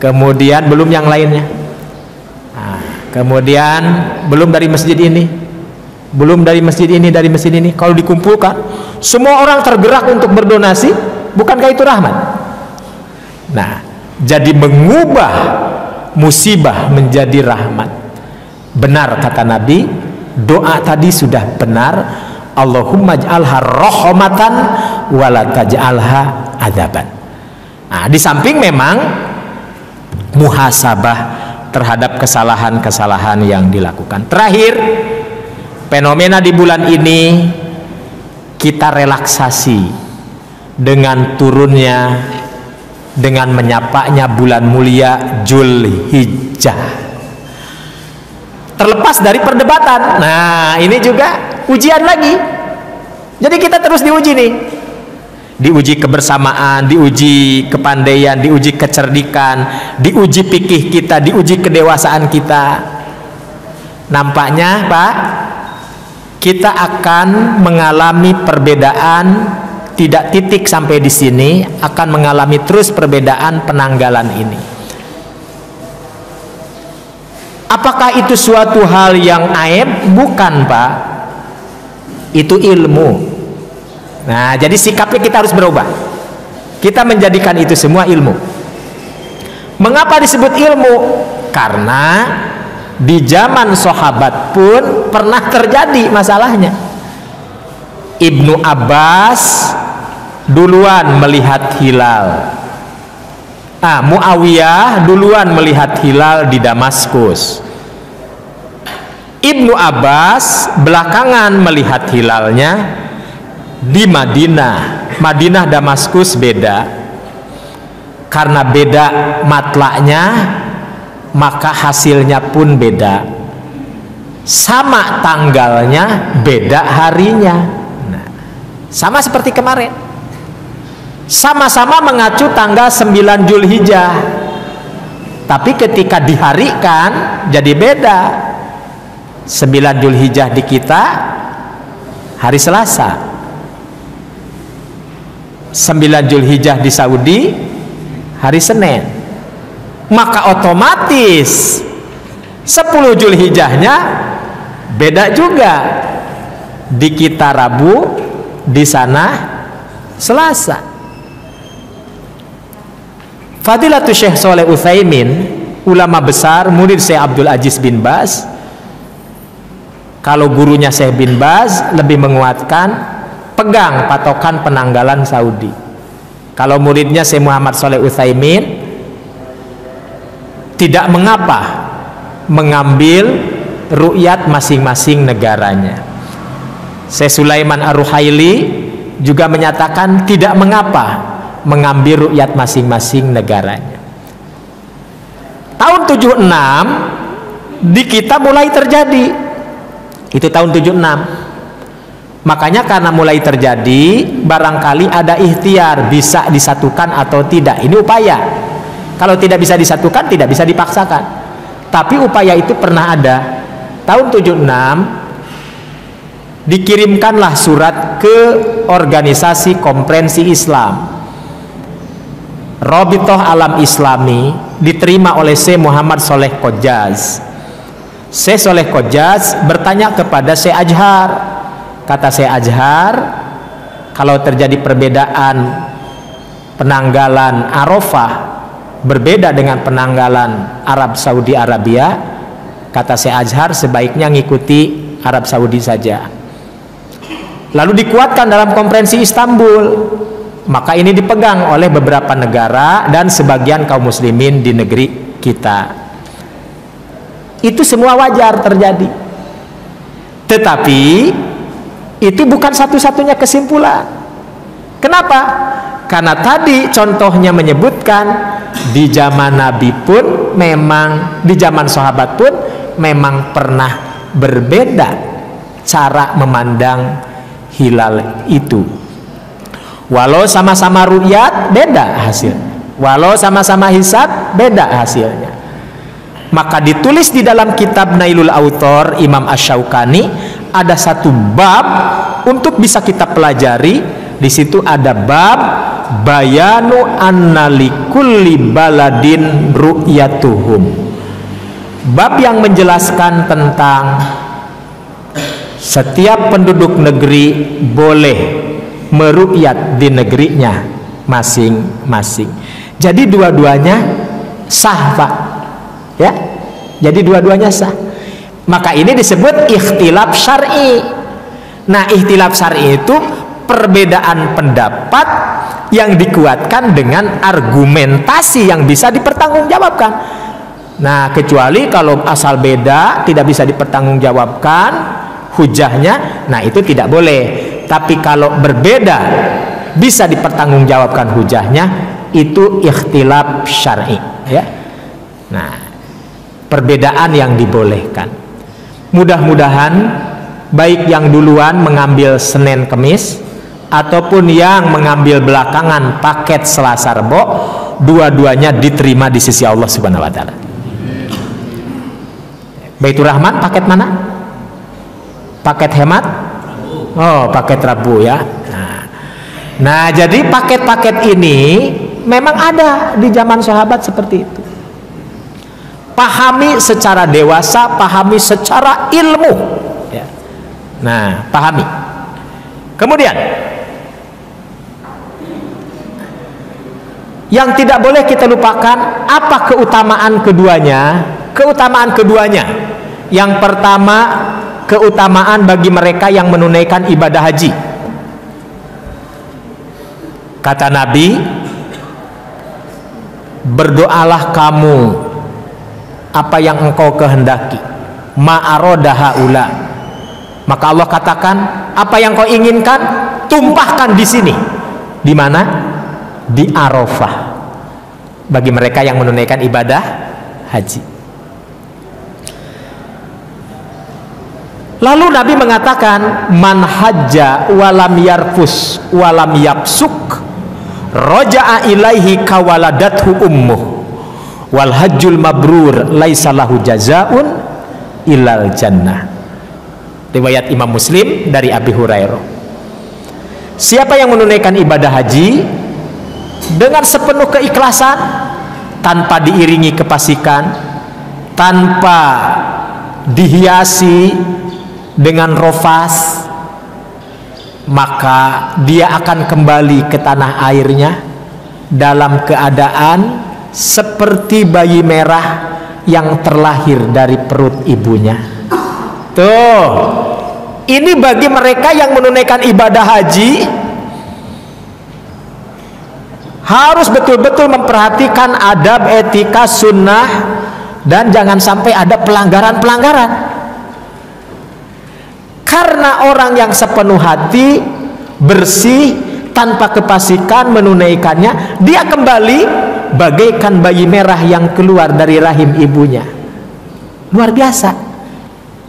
Kemudian belum yang lainnya. Nah, kemudian belum dari masjid ini, belum dari masjid ini, dari masjid ini. Kalau dikumpulkan, semua orang tergerak untuk berdonasi, bukankah itu rahmat? Nah, jadi mengubah musibah menjadi rahmat. Benar kata Nabi, doa tadi sudah benar. Allahumma ij'alha rahmatan wala taj'alha adzaban. Nah, di samping memang muhasabah terhadap kesalahan-kesalahan yang dilakukan. Terakhir, fenomena di bulan ini kita relaksasi dengan turunnya, dengan menyapanya bulan mulia Dzulhijjah. Terlepas dari perdebatan. Nah, ini juga ujian lagi. Jadi kita terus diuji nih. diuji kebersamaan, diuji kepandaian, diuji kecerdikan, diuji fikih kita, diuji kedewasaan kita. Nampaknya Pak, kita akan mengalami perbedaan, tidak titik sampai di sini, akan mengalami terus perbedaan penanggalan ini. Apakah itu suatu hal yang aib? Bukan Pak, itu ilmu. Nah, jadi sikapnya kita harus berubah. Kita menjadikan itu semua ilmu. Mengapa disebut ilmu? Karena di zaman sahabat pun pernah terjadi masalahnya. Ibnu Abbas duluan melihat hilal. Muawiyah duluan melihat hilal di Damaskus. Ibnu Abbas belakangan melihat hilalnya di Madinah. Madinah Damaskus beda. Karena beda matlaknya, maka hasilnya pun beda. Sama tanggalnya, beda harinya. Nah, sama seperti kemarin. Sama-sama mengacu tanggal 9 Zulhijjah. Tapi ketika diharikan jadi beda. 9 Zulhijjah di kita hari Selasa. 9 Zulhijjah di Saudi hari Senin. Maka otomatis 10 Zulhijjahnya beda juga. Di kita Rabu, di sana Selasa. Fadilatul Syekh Shalih Utsaimin, ulama besar, murid Syekh Abdul Aziz bin Baz. Kalau gurunya Syekh bin Baz lebih menguatkan pegang patokan penanggalan Saudi. Kalau muridnya Syekh Muhammad Shalih Utsaimin tidak mengapa mengambil ru'yat masing-masing negaranya. Syekh Sulaiman Ar-Ruhaili juga menyatakan tidak mengapa mengambil ru'yat masing-masing negaranya. Tahun 76 di kita mulai terjadi. Itu tahun 76. Makanya karena mulai terjadi, barangkali ada ikhtiar bisa disatukan atau tidak. Ini upaya. Kalau tidak bisa disatukan, tidak bisa dipaksakan. Tapi upaya itu pernah ada. Tahun 76 dikirimkanlah surat ke organisasi Konferensi Islam. Rabithah Alam Islami, diterima oleh Syekh Muhammad Shaleh Qojaz. Syekh Shaleh Qojaz bertanya kepada Syekh Azhar. Kata Syekh Azhar, kalau terjadi perbedaan penanggalan Arafah berbeda dengan penanggalan Arab Saudi Arabia, kata Syekh Azhar sebaiknya ngikuti Arab Saudi saja. Lalu dikuatkan dalam konferensi Istanbul. Maka ini dipegang oleh beberapa negara dan sebagian kaum muslimin di negeri kita. Itu semua wajar terjadi. Tetapi itu bukan satu-satunya kesimpulan. Kenapa? Karena tadi contohnya menyebutkan di zaman Nabi pun memang, di zaman sahabat pun memang pernah berbeda cara memandang hilal itu. Walau sama-sama ru'yat, beda hasilnya. Walau sama-sama hisab, beda hasilnya. Maka ditulis di dalam kitab Nailul Autor Imam Asy-Syaukani, ada satu bab untuk bisa kita pelajari. Di situ ada bab bayanu anna likulli baladin ru'yatuhum. Bab yang menjelaskan tentang setiap penduduk negeri boleh meru'yat di negerinya masing-masing. Jadi dua-duanya sah, Pak. Ya. Jadi dua-duanya sah. Maka ini disebut ikhtilaf syar'i. Nah, ikhtilaf syar'i itu perbedaan pendapat yang dikuatkan dengan argumentasi yang bisa dipertanggungjawabkan. Nah, kecuali kalau asal beda tidak bisa dipertanggungjawabkan hujahnya, nah itu tidak boleh. Tapi kalau berbeda bisa dipertanggungjawabkan hujahnya, itu ikhtilaf syar'i, ya. Nah, perbedaan yang dibolehkan. Mudah-mudahan baik yang duluan mengambil Senin Kemis ataupun yang mengambil belakangan paket Selasa Rebo, dua-duanya diterima di sisi Allah Subhanahu wa taala. Baitur Rahman paket mana? Paket hemat? Oh, paket Rabu ya. Nah, jadi paket-paket ini memang ada di zaman sahabat seperti itu. Pahami secara dewasa, pahami secara ilmu ya. Nah, pahami. Kemudian yang tidak boleh kita lupakan, apa keutamaan keduanya? Keutamaan keduanya, yang pertama, keutamaan bagi mereka yang menunaikan ibadah haji. Kata Nabi, berdoalah kamu apa yang engkau kehendaki, ma'aroda haula. Maka Allah katakan, apa yang kau inginkan tumpahkan di sini. Di mana? Di Arafah, bagi mereka yang menunaikan ibadah haji. Lalu Nabi mengatakan, man hajja walam yarfus walam yapsuk raja'a ilaihi kawaladathu ummuh wal hajjul mabrur laisa lahu jazaun ilal jannah. Riwayat Imam Muslim dari Abi Hurairah. Siapa yang menunaikan ibadah haji dengan sepenuh keikhlasan, tanpa diiringi kefasikan, tanpa dihiasi dengan rofas, maka dia akan kembali ke tanah airnya dalam keadaan seperti bayi merah yang terlahir dari perut ibunya. Tuh, ini bagi mereka yang menunaikan ibadah haji harus betul-betul memperhatikan adab, etika, sunnah, dan jangan sampai ada pelanggaran-pelanggaran. Karena orang yang sepenuh hati, bersih, tanpa kefasikan menunaikannya, dia kembali bagaikan bayi merah yang keluar dari rahim ibunya. Luar biasa.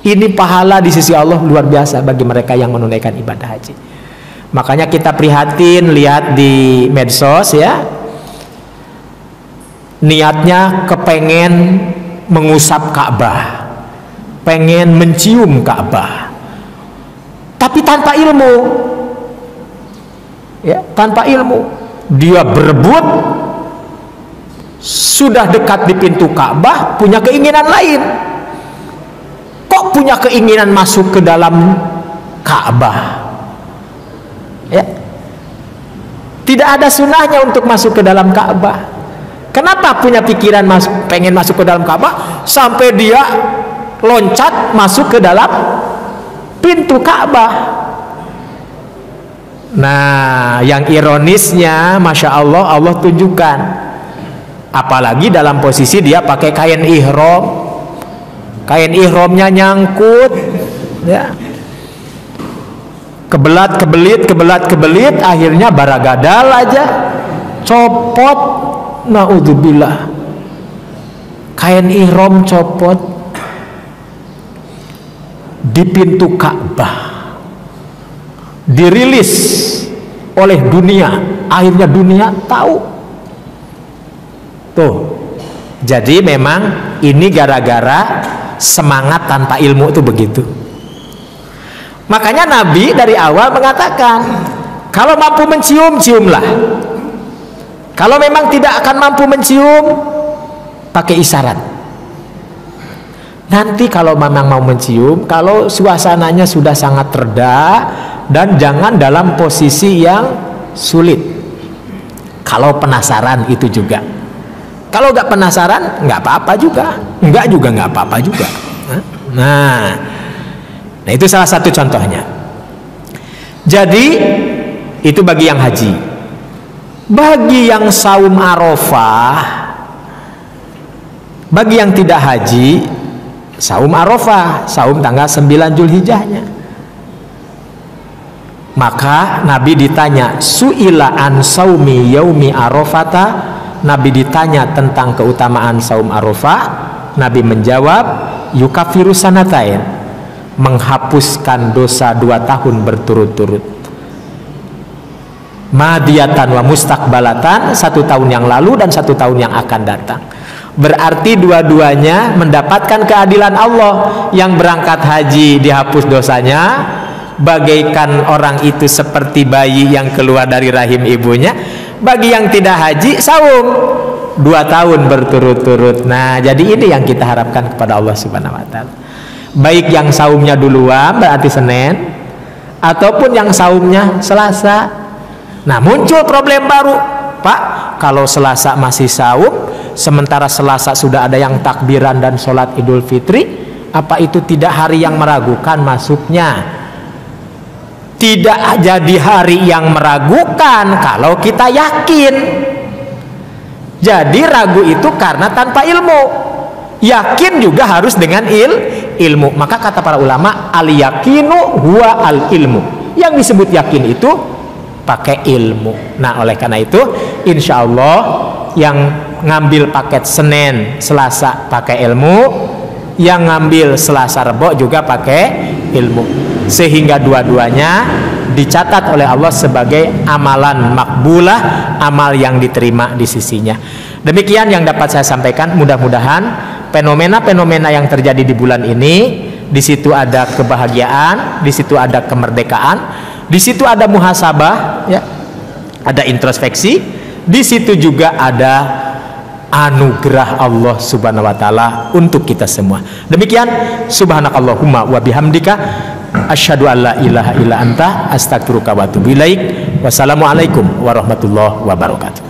Ini pahala di sisi Allah luar biasa bagi mereka yang menunaikan ibadah haji. Makanya kita prihatin lihat di medsos ya, niatnya kepengen mengusap Ka'bah, pengen mencium Ka'bah, tapi tanpa ilmu ya, tanpa ilmu. Dia berebut, sudah dekat di pintu Ka'bah, punya keinginan lain. Kok punya keinginan masuk ke dalam Ka'bah ya? Tidak ada sunnahnya untuk masuk ke dalam Ka'bah. Kenapa punya pikiran pengen masuk ke dalam Ka'bah sampai dia loncat masuk ke dalam pintu Ka'bah? Nah, yang ironisnya, masya Allah, Allah tunjukkan, apalagi dalam posisi dia pakai kain ihram, kain ihramnya nyangkut ya, kebelat-kebelit, akhirnya baragadal aja, copot, naudzubillah, kain ihram copot di pintu Ka'bah, dirilis oleh dunia, akhirnya dunia tahu. Tuh, jadi memang ini gara-gara semangat tanpa ilmu itu begitu. Makanya Nabi dari awal mengatakan, kalau mampu mencium, ciumlah. Kalau memang tidak akan mampu mencium, pakai isyarat. Nanti kalau memang mau mencium, kalau suasananya sudah sangat reda, dan jangan dalam posisi yang sulit. Kalau penasaran itu juga. Kalau nggak penasaran, nggak apa-apa juga. Nggak apa-apa juga. Nah, itu salah satu contohnya. Jadi itu bagi yang haji. Bagi yang saum Arafah, bagi yang tidak haji, saum Arafah, saum tanggal 9 Zulhijjahnya. Maka Nabi ditanya, su'ila an saumi yaumi Arafata, Nabi ditanya tentang keutamaan saum Arafah. Nabi menjawab, yukafiru sanatain, menghapuskan dosa 2 tahun berturut-turut. madiyatan wa mustaqbalatan, 1 tahun yang lalu dan 1 tahun yang akan datang. Berarti dua-duanya mendapatkan keadilan Allah. Yang berangkat haji dihapus dosanya, bagaikan orang itu seperti bayi yang keluar dari rahim ibunya. Bagi yang tidak haji, saum 2 tahun berturut-turut. Nah, jadi ini yang kita harapkan kepada Allah Subhanahu wa taala. Baik yang saumnya duluan berarti Senin, ataupun yang saumnya Selasa. Nah, muncul problem baru. Pak, kalau Selasa masih saum, sementara Selasa sudah ada yang takbiran dan sholat Idul Fitri, apa itu tidak hari yang meragukan masuknya? Tidak jadi hari yang meragukan kalau kita yakin. Jadi ragu itu karena tanpa ilmu. Yakin juga harus dengan ilmu. Maka kata para ulama, al yakinu huwa al ilmu. Yang disebut yakin itu pakai ilmu. Nah, oleh karena itu insya Allah yang ngambil paket Senin Selasa pakai ilmu, yang ngambil Selasa Rebo juga pakai ilmu, sehingga dua-duanya dicatat oleh Allah sebagai amalan makbulah, amal yang diterima di sisinya. Demikian yang dapat saya sampaikan. Mudah-mudahan fenomena-fenomena yang terjadi di bulan ini, di situ ada kebahagiaan, di situ ada kemerdekaan, di situ ada muhasabah, ya, ada introspeksi, di situ juga ada anugerah Allah Subhanahu wa taala untuk kita semua. Demikian, subhanakallahumma wa bihamdika asyhadu an la ilaha illa anta astaghfiruka wa atubu ilaik. Wassalamualaikum warahmatullahi wabarakatuh.